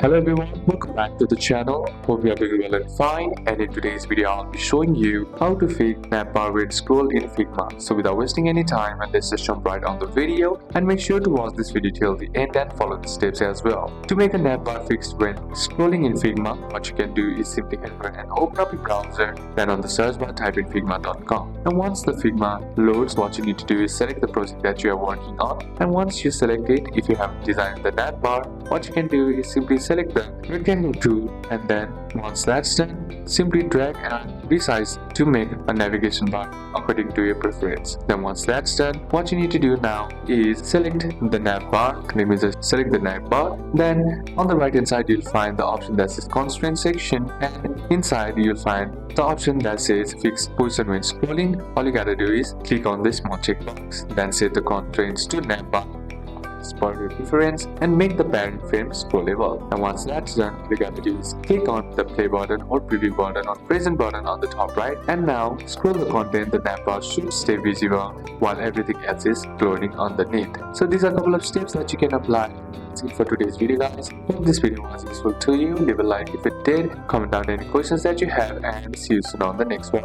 Hello everyone, welcome back to the channel. Hope you are doing well and fine, and in today's video I'll be showing you how to fix Navbar with scroll in Figma. So without wasting any time, let's just jump right on the video and make sure to watch this video till the end and follow the steps as well. To make a Navbar fix when scrolling in Figma, what you can do is simply head over and open up your browser, then on the search bar type in figma.com. And once the Figma loads, what you need to do is select the project that you are working on, and once you select it, if you have designed the Navbar, what you can do is simply select the rectangle tool, and then once that's done, simply drag and resize to make a navigation bar according to your preference. Then once that's done, what you need to do now is select the navbar. Let me just select the navbar. Then on the right hand side you'll find the option that says constraint section, and inside you'll find the option that says fix position when scrolling. All you gotta do is click on this small checkbox, then set the constraints to navbar for your preference and make the parent frame scrollable. And once that's done, all you gotta do is click on the play button or preview button or present button on the top right, and now scroll the content. The navbar should stay visible while everything else is loading underneath. So these are a couple of steps that you can apply. That's it for today's video, guys. Hope this video was useful to you. Leave a like if it did, comment down any questions that you have, and see you soon on the next one.